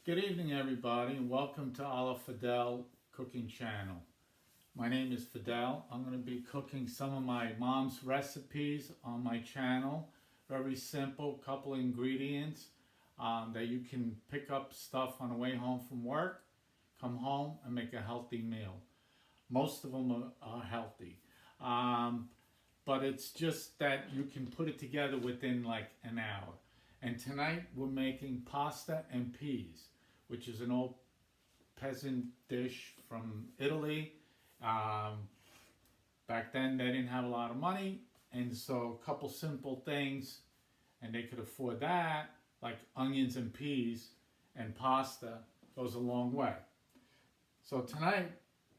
Good evening, everybody, and welcome to Alla Fedele cooking channel. My name is Fidel. I'm going to be cooking some of my mom's recipes on my channel. Very simple, couple ingredients that you can pick up stuff on the way home from work, come home and make a healthy meal. Most of them are healthy, but it's just that you can put it together within like an hour. And tonight we're making pasta and peas, which is an old peasant dish from Italy. Back then they didn't have a lot of money, and so a couple simple things, and they could afford that, like onions and peas and pasta goes a long way. So tonight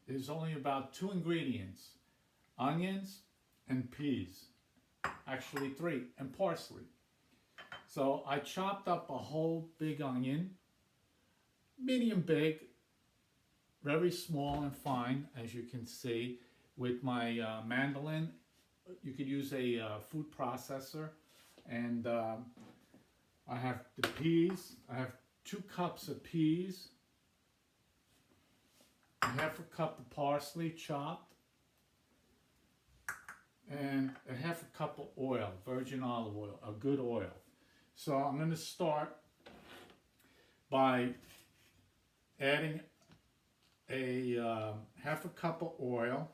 there's only about 2 ingredients: onions and peas. Actually 3, and parsley. So I chopped up a whole big onion, medium big, very small and fine, as you can see, with my mandolin. You could use a food processor. And I have the peas. I have 2 cups of peas, half a cup of parsley chopped, and a half a cup of oil, virgin olive oil, a good oil. So I'm going to start by adding a half a cup of oil.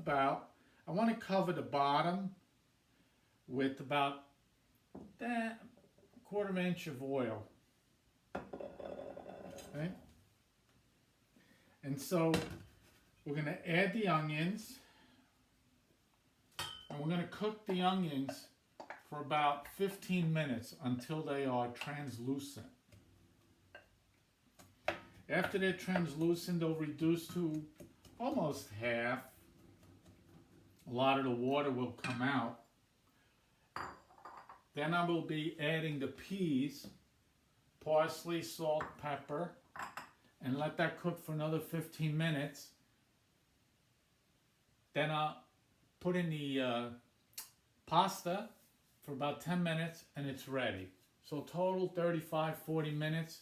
I want to cover the bottom with about that 1/4 inch of oil. Okay? And so we're going to add the onions, and we're going to cook the onions for about 15 minutes until they are translucent. After they're translucent, they'll reduce to almost half. A lot of the water will come out. Then I will be adding the peas, parsley, salt, pepper, and let that cook for another 15 minutes. Then I'll put in the pasta for about 10 minutes, and it's ready. So total 35-40 minutes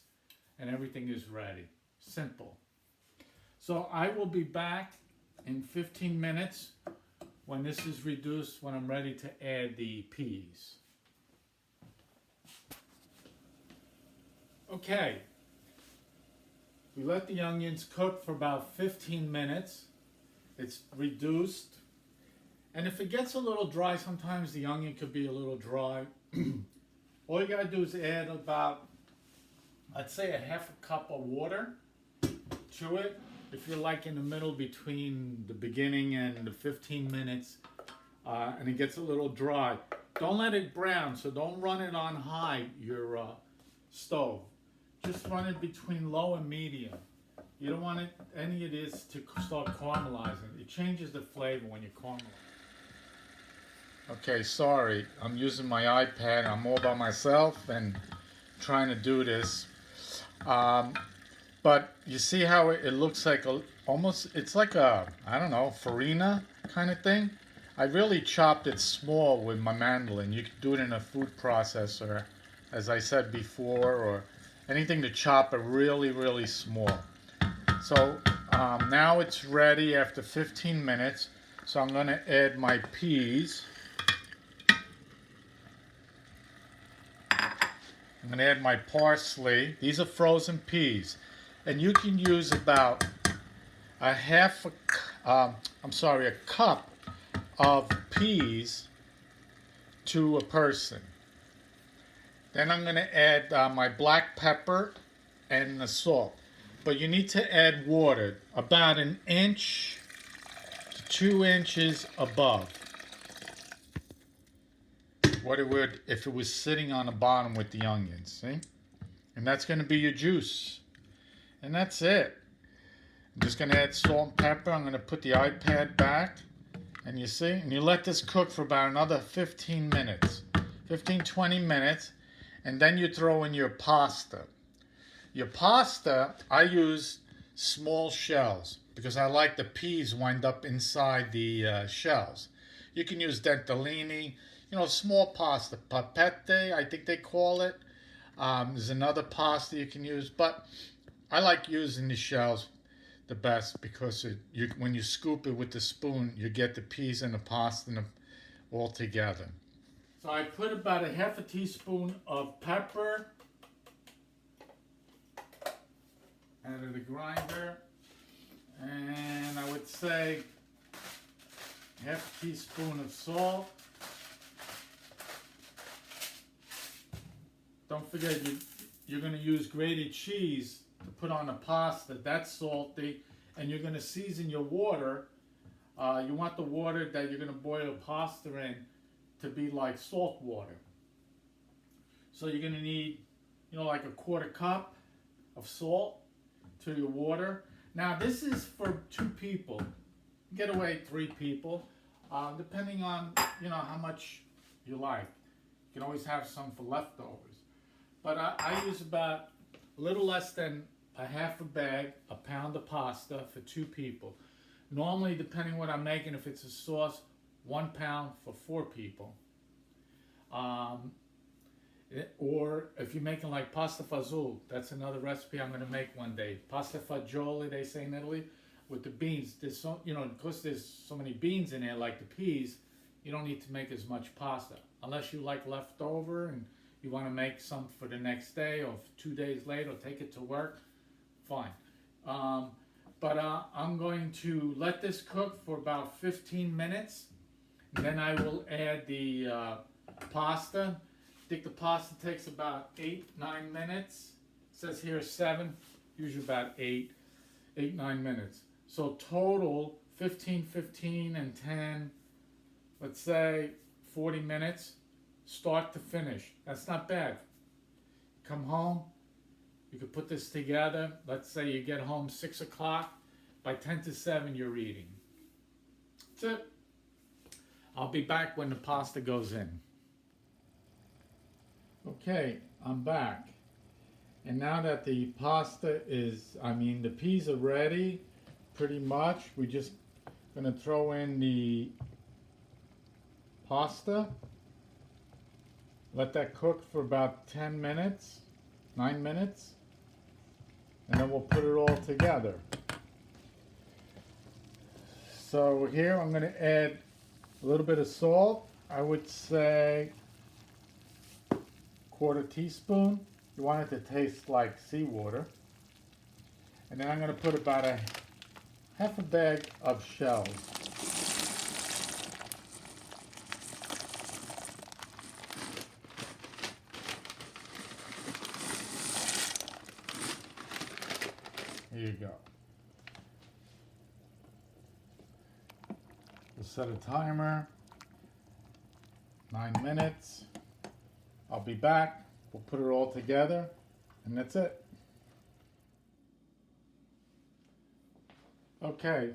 and everything is ready. Simple. So I will be back in 15 minutes when this is reduced, when I'm ready to add the peas. Okay, we let the onions cook for about 15 minutes. It's reduced. And if it gets a little dry, sometimes the onion could be a little dry. All you gotta do is add about, I'd say, a half a cup of water to it. If you're like in the middle between the beginning and the 15 minutes, and it gets a little dry, don't let it brown, so don't run it on high, your stove. Just run it between low and medium. You don't want any of this to start caramelizing. It changes the flavor when you caramelize. Okay, sorry, I'm using my iPad. I'm all by myself and trying to do this. But you see how it looks like almost, it's like a, I don't know, farina kind of thing. I really chopped it small with my mandolin. You could do it in a food processor, as I said before, or anything to chop it really, really small. So now it's ready after 15 minutes. So I'm going to add my peas. I'm going to add my parsley. These are frozen peas. And you can use about a cup of peas to a person. Then I'm going to add my black pepper and the salt. But you need to add water about 1 inch to 2 inches above what it would if it was sitting on the bottom with the onions, see? And that's going to be your juice. And that's it. I'm just going to add salt and pepper. I'm going to put the iPad back. And you see? And you let this cook for about another 15 minutes. 15-20 minutes. And then you throw in your pasta. Your pasta, I use small shells because I like the peas wind up inside the shells. You can use Ditalini, small pasta, papete, I think they call it. There's another pasta you can use, but I like using the shells the best because when you scoop it with the spoon, you get the peas and the pasta all together. So I put about a half a teaspoon of pepper out of the grinder, and I would say half a teaspoon of salt. Don't forget you're going to use grated cheese to put on the pasta. That's salty, and you're going to season your water. You want the water that you're going to boil pasta in to be like salt water. So you're going to need, like a quarter cup of salt to your water. Now this is for 2 people. Get away 3 people, depending on how much you like. You can always have some for leftovers. But I use about a little less than a half a bag, a pound of pasta for 2 people. Normally, depending what I'm making, if it's a sauce, 1 pound for 4 people. Or if you're making like pasta fagioli, that's another recipe I'm going to make one day. Pasta fagioli, they say in Italy, with the beans. There's so, because there's so many beans in there, like the peas, you don't need to make as much pasta. Unless you like leftover and you want to make some for the next day or 2 days later, or take it to work, fine. But I'm going to let this cook for about 15 minutes. Then I will add the pasta. I think the pasta takes about 8-9 minutes. It says here 7, usually about 8-9 minutes. So total 15, and 10, let's say 40 minutes, start to finish. That's not bad. Come home, you could put this together. Let's say you get home 6 o'clock. By 10 to 7, you're eating. That's it. I'll be back when the pasta goes in. Okay, I'm back. And now that the pasta the peas are ready, pretty much. We're just gonna throw in the pasta. Let that cook for about 10 minutes, 9 minutes. And then we'll put it all together. So here I'm gonna add a little bit of salt. I would say 1/4 teaspoon. You want it to taste like seawater. And then I'm going to put about a half a bag of shells. Here you go. We'll set a timer. 9 minutes. I'll be back. We'll put it all together, and that's it. Okay,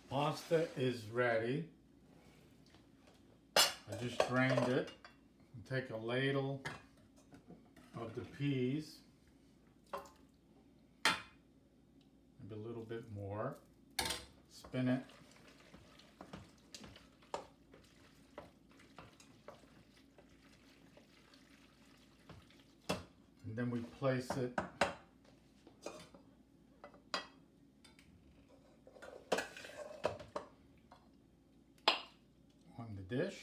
pasta is ready. I just drained it. Take a ladle of the peas, maybe a little bit more. Spin it. And then we place it on the dish.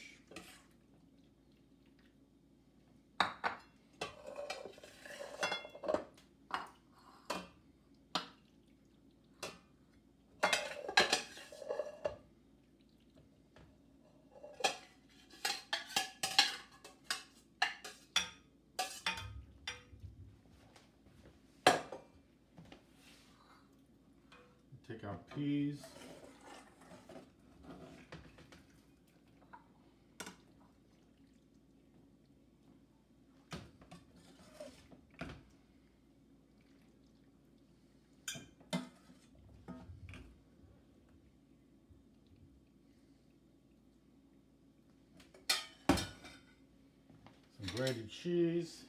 Take our peas. Some grated cheese.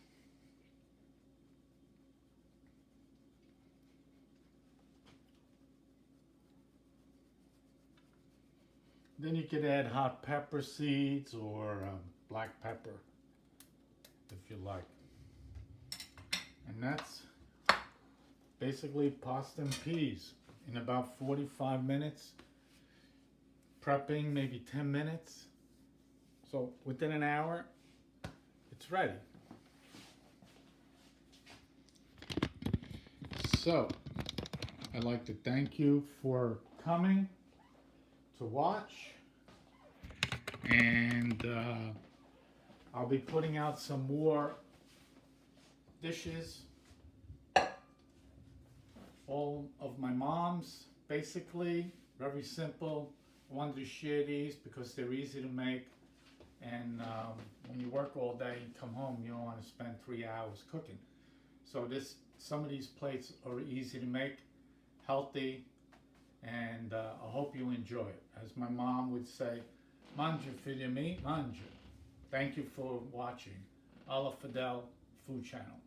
Then you could add hot pepper seeds or black pepper if you like. And that's basically pasta and peas in about 45 minutes. Prepping maybe 10 minutes. So within an hour, it's ready. So I'd like to thank you for coming to watch. And I'll be putting out some more dishes. All of my mom's, basically, very simple. I wanted to share these because they're easy to make. And when you work all day and come home, you don't want to spend 3 hours cooking. So some of these plates are easy to make, healthy, and I hope you enjoy it. As my mom would say, mangia figlio mi, mangia. Thank you for watching Alla Fedele Food Channel.